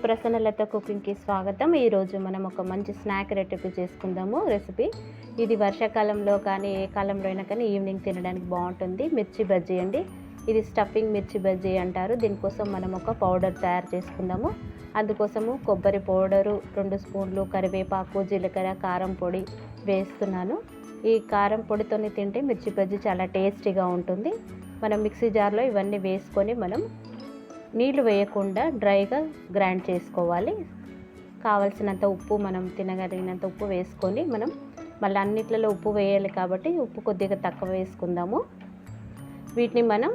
ప్రసన్నలత కుకింగ్కి స్వాగతం. ఈరోజు మనం ఒక మంచి స్నాక్ చేసుకుందాము. ఇది వర్షాకాలంలో కానీ ఏ కాలంలో అయినా కానీ ఈవినింగ్ తినడానికి బాగుంటుంది. మిర్చి బజ్జీ అండి. ఇది స్టఫింగ్ మిర్చి బజ్జీ అంటారు. దీనికోసం మనం ఒక పౌడర్ తయారు చేసుకుందాము. అందుకోసము కొబ్బరి పౌడరు 2 స్పూన్లు, కరివేపాకు, జీలకర్ర, కారం పొడి వేస్తున్నాను. ఈ కారం పొడితో తింటే మిర్చి బజ్జీ చాలా టేస్టీగా ఉంటుంది. మనం మిక్సీ జార్లో ఇవన్నీ వేసుకొని మనం నీళ్ళు వేయకుండా డ్రైగా గ్రైండ్ చేసుకోవాలి. కావలసినంత ఉప్పు, మనం తినగలిగినంత ఉప్పు వేసుకొని మనం మళ్ళీ అన్నిట్లలో ఉప్పు వేయాలి కాబట్టి ఉప్పు కొద్దిగా తక్కువ వేసుకుందాము. వీటిని మనం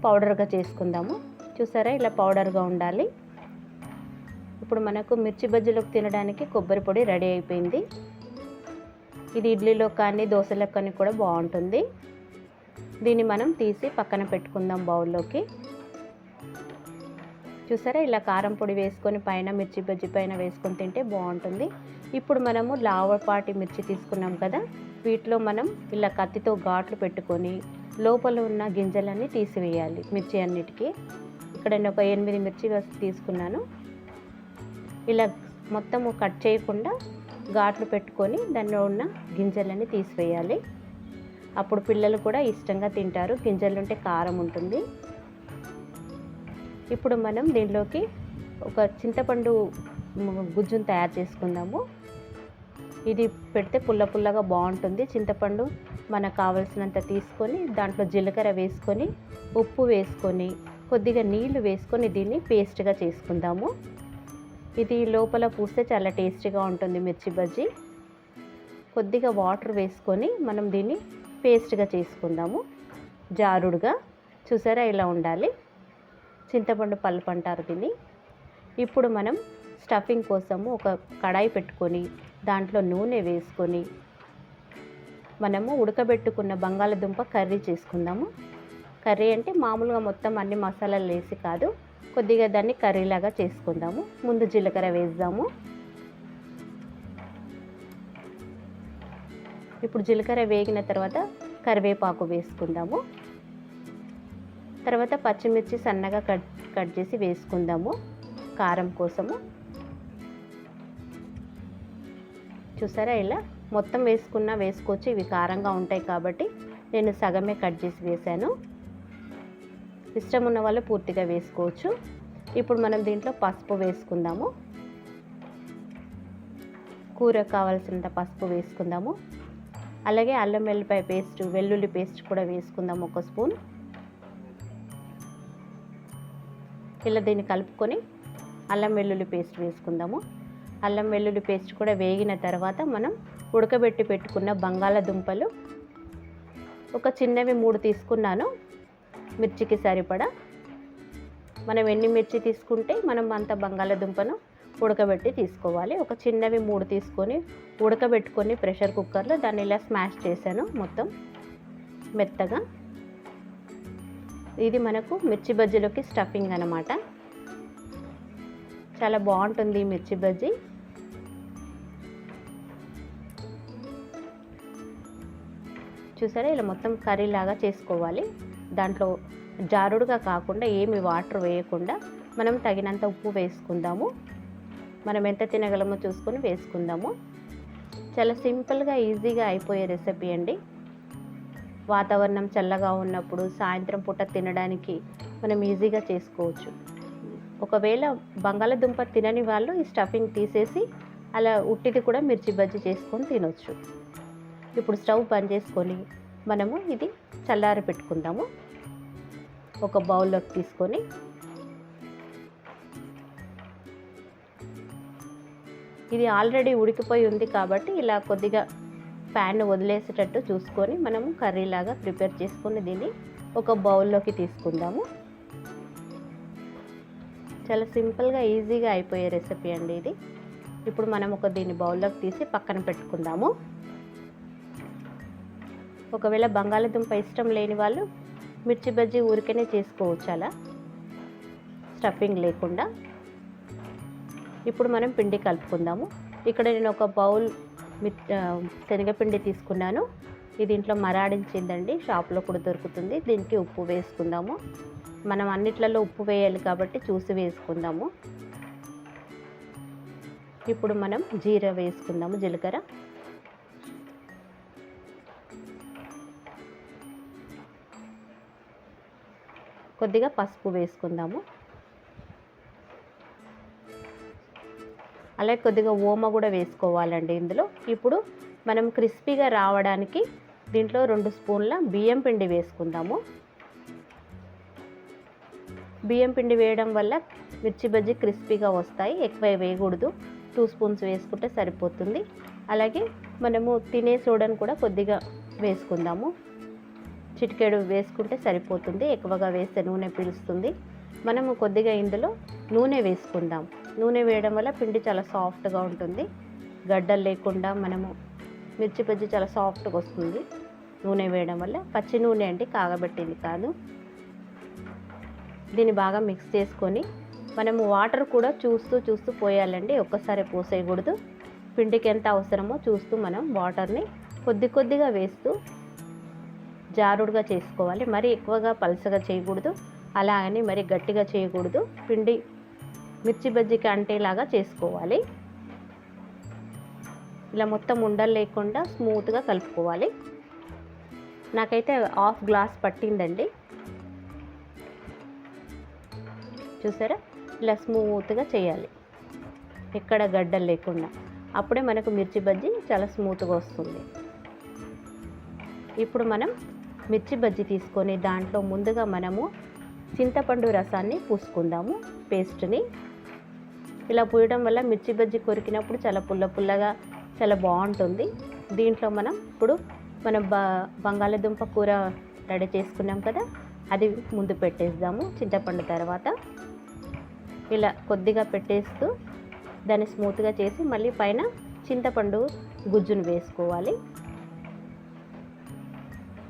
పౌడర్గా చేసుకుందాము. చూసారా, ఇలా పౌడర్గా ఉండాలి. ఇప్పుడు మనకు మిర్చి బజ్జీలోకి తినడానికి కొబ్బరి పొడి రెడీ అయిపోయింది. ఇది ఇడ్లీలో కానీ దోశలో కానీ కూడా బాగుంటుంది. దీన్ని మనం తీసి పక్కన పెట్టుకుందాం బౌల్లోకి. చూసారా, ఇలా కారం పొడి వేసుకొని పైన మిర్చి బజ్జీ పైన వేసుకొని తింటే బాగుంటుంది. ఇప్పుడు మనము లావపాటి మిర్చి తీసుకున్నాం కదా, వీటిలో మనం ఇలా కత్తితో ఘాట్లు పెట్టుకొని లోపల ఉన్న గింజలన్నీ తీసివేయాలి మిర్చి అన్నిటికీ. ఇక్కడ నేను ఒక 8 మిర్చి తీసుకున్నాను. ఇలా మొత్తము కట్ చేయకుండా ఘాట్లు పెట్టుకొని దానిలో ఉన్న గింజలన్నీ తీసివేయాలి. అప్పుడు పిల్లలు కూడా ఇష్టంగా తింటారు. గింజలుంటే కారం ఉంటుంది. ఇప్పుడు మనం దీనిలోకి ఒక చింతపండు గుజ్జును తయారు చేసుకుందాము. ఇది పెడితే పుల్ల పుల్లగా బాగుంటుంది. చింతపండు మనకు కావలసినంత తీసుకొని దాంట్లో జీలకర్ర వేసుకొని, ఉప్పు వేసుకొని, కొద్దిగా నీళ్లు వేసుకొని దీన్ని పేస్ట్గా చేసుకుందాము. ఇది లోపల పూస్తే చాలా టేస్టీగా ఉంటుంది మిర్చి బజ్జీ. కొద్దిగా వాటర్ వేసుకొని మనం దీన్ని పేస్ట్గా చేసుకుందాము, జారుడుగా. చూసారా, ఇలా ఉండాలి. చింతపండు పల్పు అంటారు దీన్ని. ఇప్పుడు మనం స్టఫింగ్ కోసము ఒక కడాయి పెట్టుకొని దాంట్లో నూనె వేసుకొని మనము ఉడకబెట్టుకున్న బంగాళదుంప కర్రీ చేసుకుందాము. కర్రీ అంటే మామూలుగా మొత్తం అన్ని మసాలాలు వేసి కాదు, కొద్దిగా దాన్ని కర్రీలాగా చేసుకుందాము. ముందు జీలకర్ర వేద్దాము. ఇప్పుడు జీలకర్ర వేగిన తర్వాత కరివేపాకు వేసుకుందాము. తర్వాత పచ్చిమిర్చి సన్నగా కట్ చేసి వేసుకుందాము కారం కోసము. చూసారా, ఇలా మొత్తం వేసుకోవచ్చు. ఇవి కారంగా ఉంటాయి కాబట్టి నేను సగమే కట్ చేసి వేసాను. ఇష్టం ఉన్న వాళ్ళు పూర్తిగా వేసుకోవచ్చు. ఇప్పుడు మనం దీంట్లో పసుపు వేసుకుందాము. కూరకు కావాల్సినంత పసుపు వేసుకుందాము. అలాగే అల్లం వెల్లిపాయ పేస్ట్, వెల్లుల్లి పేస్ట్ కూడా వేసుకుందాము 1 స్పూన్. ఇలా దీన్ని కలుపుకొని అల్లం వెల్లుల్లి పేస్ట్ వేసుకుందాము. అల్లం వెల్లుల్లి పేస్ట్ కూడా వేగిన తర్వాత మనం ఉడకబెట్టి పెట్టుకున్న బంగాళదుంపలు ఒక చిన్నవి 3 తీసుకున్నాను, మిర్చికి సరిపడా. మనం ఎన్ని మిర్చి తీసుకుంటే మనం అంత బంగాళదుంపను ఉడకబెట్టి తీసుకోవాలి. ఒక చిన్నవి 3 తీసుకొని ఉడకబెట్టుకొని ప్రెషర్ కుక్కర్లో దాన్ని ఇలా స్మాష్ చేశాను మొత్తం మెత్తగా. ఇది మనకు మిర్చి బజ్జీలోకి స్టఫింగ్ అన్నమాట. చాలా బాగుంటుంది మిర్చి బజ్జీ. చూసారా, ఇలా మొత్తం కర్రీ లాగా చేసుకోవాలి. దాంట్లో జారుడుగా కాకుండా ఏమి వాటర్ వేయకుండా మనం తగినంత ఉప్పు వేసుకుందాము. మనం ఎంత తినగలమో చూసుకొని వేసుకుందాము. చాలా సింపుల్గా ఈజీగా అయిపోయే రెసిపీ అండి. వాతావరణం చల్లగా ఉన్నప్పుడు సాయంత్రం పూట తినడానికి మనం ఈజీగా చేసుకోవచ్చు. ఒకవేళ బంగాళదుంప తినని వాళ్ళు ఈ స్టఫింగ్ తీసేసి అలా ఉట్టిది కూడా మిర్చి బజ్జీ చేసుకొని తినొచ్చు. ఇప్పుడు స్టవ్ బంద్ చేసుకొని మనము ఇది చల్లారి పెట్టుకుందాము. ఒక బౌల్లోకి తీసుకొని ఇది ఆల్రెడీ ఉడికిపోయి ఉంది కాబట్టి ఇలా కొద్దిగా ప్యాన్ వదిలేసేటట్టు చూసుకొని మనము కర్రీలాగా ప్రిపేర్ చేసుకొని దీన్ని ఒక బౌల్లోకి తీసుకుందాము. చాలా సింపుల్గా ఈజీగా అయిపోయే రెసిపీ అండి ఇది. ఇప్పుడు మనం దీన్ని బౌల్లోకి తీసి పక్కన పెట్టుకుందాము. ఒకవేళ బంగాళదుంప ఇష్టం లేని వాళ్ళు మిర్చి బజ్జీ ఊరికనే చేసుకోవచ్చు అలా, స్టఫింగ్ లేకుండా. ఇప్పుడు మనం పిండి కలుపుకుందాము. ఇక్కడ నేను ఒక బౌల్ శనగపిండి తీసుకున్నాను. ఇది ఇంట్లో మరాడించిందండి, షాప్లో కూడా దొరుకుతుంది. దీనికి ఉప్పు వేసుకుందాము. మనం అన్నిట్లలో ఉప్పు వేయాలి కాబట్టి చూసి వేసుకుందాము. ఇప్పుడు మనం జీరా వేసుకుందాము, జీలకర్ర, కొద్దిగా పసుపు వేసుకుందాము, అలాగే కొద్దిగా ఓమ కూడా వేసుకోవాలండి ఇందులో. ఇప్పుడు మనం క్రిస్పీగా రావడానికి దీంట్లో 2 స్పూన్ల బియ్యం పిండి వేసుకుందాము. బియ్యం పిండి వేయడం వల్ల మిర్చి బజ్జీ క్రిస్పీగా వస్తాయి. ఎక్కువ వేయకూడదు, 2 స్పూన్స్ వేసుకుంటే సరిపోతుంది. అలాగే మనము తినే సోడాను కూడా కొద్దిగా వేసుకుందాము, చిటికెడు వేసుకుంటే సరిపోతుంది. ఎక్కువగా వేస్తే నూనె పీలుస్తుంది. మనము కొద్దిగా ఇందులో నూనె వేసుకుందాం. నూనె వేయడం వల్ల పిండి చాలా సాఫ్ట్గా ఉంటుంది, గడ్డలు లేకుండా మనము మిర్చి బజ్జీ చాలా సాఫ్ట్గా వస్తుంది నూనె వేయడం వల్ల. పచ్చి నూనె అంటే కాగబెట్టింది కాదు. దీన్ని బాగా మిక్స్ చేసుకొని మనము వాటర్ కూడా చూస్తూ పోయాలండి, ఒక్కసారి పోసేయకూడదు. పిండికి ఎంత అవసరమో చూస్తూ మనం వాటర్ని కొద్దిగా వేస్తూ జారుడుగా చేసుకోవాలి. మరీ ఎక్కువగా పలసగా చేయకూడదు, అలాగని మరీ గట్టిగా చేయకూడదు. పిండి మిర్చి బజ్జీకి అంటేలాగా చేసుకోవాలి. ఇలా మొత్తం ఉండలు లేకుండా స్మూత్గా కలుపుకోవాలి. నాకైతే 1/2 గ్లాస్ పట్టిందండి, చూసారా? ఇలా స్మూత్గా చేయాలి, ఎక్కడ గడ్డలు లేకుండా. అప్పుడే మనకు మిర్చి బజ్జీ చాలా స్మూత్గా వస్తుంది. ఇప్పుడు మనం మిర్చి బజ్జీ తీసుకొని దాంట్లో ముందుగా మనము చింతపండు రసాన్ని పూసుకుందాము, పేస్ట్ని. ఇలా పూయడం వల్ల మిర్చి బజ్జీ కొరికినప్పుడు చాలా పుల్లగా చాలా బాగుంటుంది. దీంట్లో మనం ఇప్పుడు బంగాళదుంప కూర రెడీ చేసుకున్నాం కదా, అది ముందు పెట్టేద్దాము. చింతపండు తర్వాత ఇలా కొద్దిగా పెట్టేస్తూ దాన్ని స్మూత్గా చేసి మళ్ళీ పైన చింతపండు గుజ్జును వేసుకోవాలి.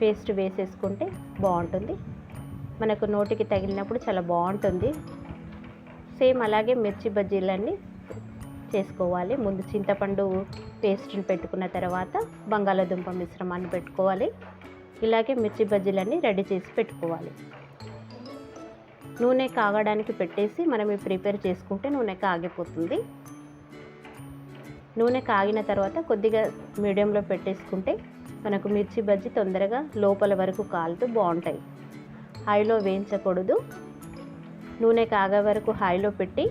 పేస్ట్ వేసేసుకుంటే బాగుంటుంది, మనకు నోటికి తగిలినప్పుడు చాలా బాగుంటుంది. సేమ్ అలాగే మిర్చి బజ్జీలన్నీ చేసుకోవాలి. ముందు చింతపండు పేస్ట్ని పెట్టుకున్న తర్వాత బంగాళదుంప మిశ్రమాన్ని పెట్టుకోవాలి. ఇలాగే మిర్చి బజ్జీలన్నీ రెడీ చేసి పెట్టుకోవాలి. నూనె కాగడానికి పెట్టేసి మనం ఇవి ప్రిపేర్ చేసుకుంటే నూనె కాగిపోతుంది. నూనె కాగిన తర్వాత కొద్దిగా మీడియంలో పెట్టేసుకుంటే మనకు మిర్చి బజ్జీ తొందరగా లోపల వరకు కాలుతూ బాగుంటాయి. హైలో వేయించకూడదు, నూనె కాగే వరకు హైలో పెట్టి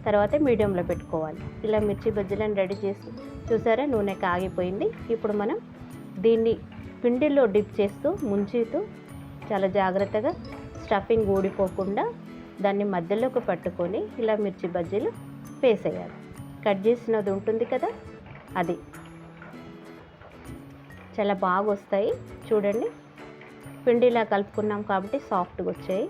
తర్వాత మీడియంలో పెట్టుకోవాలి. ఇలా మిర్చి బజ్జీలను రెడీ చేసి చూసారా, నూనె కాగిపోయింది. ఇప్పుడు మనం దీన్ని పిండిలో డిప్ చేస్తూ ముంచుతూ చాలా జాగ్రత్తగా స్టఫింగ్ ఊడిపోకుండా దాన్ని మధ్యలోకి పట్టుకొని ఇలా మిర్చి బజ్జీలు వేసేయాలి. కట్ చేసినది ఉంటుంది కదా, అది చాలా బాగా వస్తాయి. చూడండి, పిండిలా కలుపుకున్నాం కాబట్టి సాఫ్ట్గా వచ్చాయి.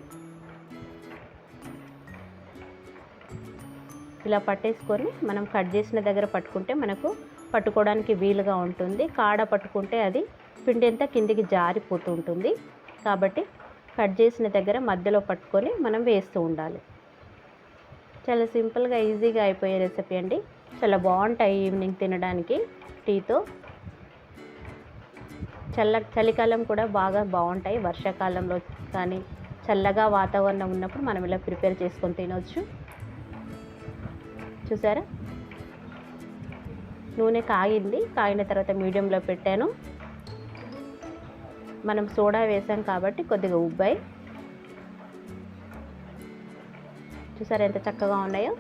ఇలా పట్టేసుకొని మనం కట్ చేసిన దగ్గర పట్టుకుంటే మనకు పట్టుకోవడానికి వీలుగా ఉంటుంది. కాడ పట్టుకుంటే అది పిండి అంతా కిందికి జారిపోతూ ఉంటుంది. కాబట్టి కట్ చేసిన దగ్గర మధ్యలో పట్టుకొని మనం వేస్తూ ఉండాలి. చాలా సింపుల్గా ఈజీగా అయిపోయే రెసిపీ అండి. చాలా బాగుంటాయి ఈవినింగ్ తినడానికి టీతో. చలికాలం కూడా బాగా బాగుంటాయి. వర్షాకాలంలో కానీ చల్లగా వాతావరణం ఉన్నప్పుడు మనం ఇలా ప్రిపేర్ చేసుకొని తినవచ్చు. చూసారా, నూనె కాగింది. కాగిన తర్వాత మీడియంలో పెట్టాను. మనం సోడా వేసాం కాబట్టి కొద్దిగా ఉబ్బాయి. చూసారా ఎంత చక్కగా ఉన్నాయో,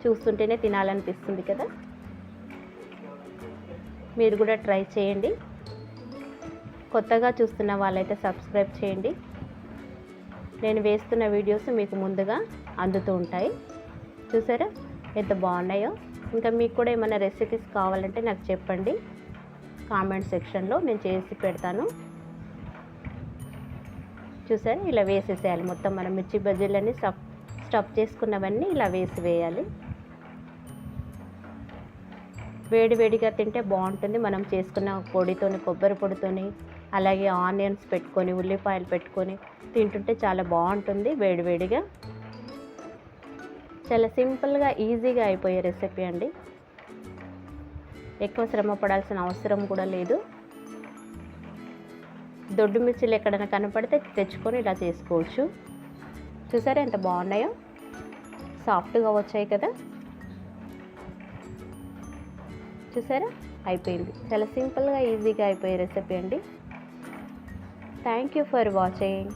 చూస్తుంటేనే తినాలనిపిస్తుంది కదా. మీరు కూడా ట్రై చేయండి. కొత్తగా చూస్తున్న వాళ్ళైతే సబ్స్క్రైబ్ చేయండి. నేను వేస్తున్న వీడియోస్ మీకు ముందుగా అందుతూ ఉంటాయి. చూసారా ఎంత బాగున్నాయో. ఇంకా మీకు కూడా ఏమైనా రెసిపీస్ కావాలంటే నాకు చెప్పండి, కామెంట్ సెక్షన్లో నేను చేసి పెడతాను. చూసారా, ఇలా వేసేసేయాలి మొత్తం. మనం మిర్చి బజ్జీలన్నీ స్టఫ్ చేసుకున్నవన్నీ ఇలా వేయాలి. వేడిగా తింటే బాగుంటుంది. మనం చేసుకున్న పొడితోని, కొబ్బరి పొడితోని, అలాగే ఆనియన్స్ పెట్టుకొని, ఉల్లిపాయలు పెట్టుకొని తింటుంటే చాలా బాగుంటుంది వేడిగా. చాలా సింపుల్గా ఈజీగా అయిపోయే రెసిపీ అండి. ఎక్కువ శ్రమ పడాల్సిన అవసరం కూడా లేదు. దొడ్డు మిర్చిలు ఎక్కడైనా కనపడితే తెచ్చుకొని ఇలా చేసుకోవచ్చు. చూసారా ఎంత బాగున్నాయో, సాఫ్ట్గా వచ్చాయి కదా. చూసారా, అయిపోయింది. చాలా సింపుల్గా ఈజీగా అయిపోయే రెసిపీ అండి. Thank you for watching.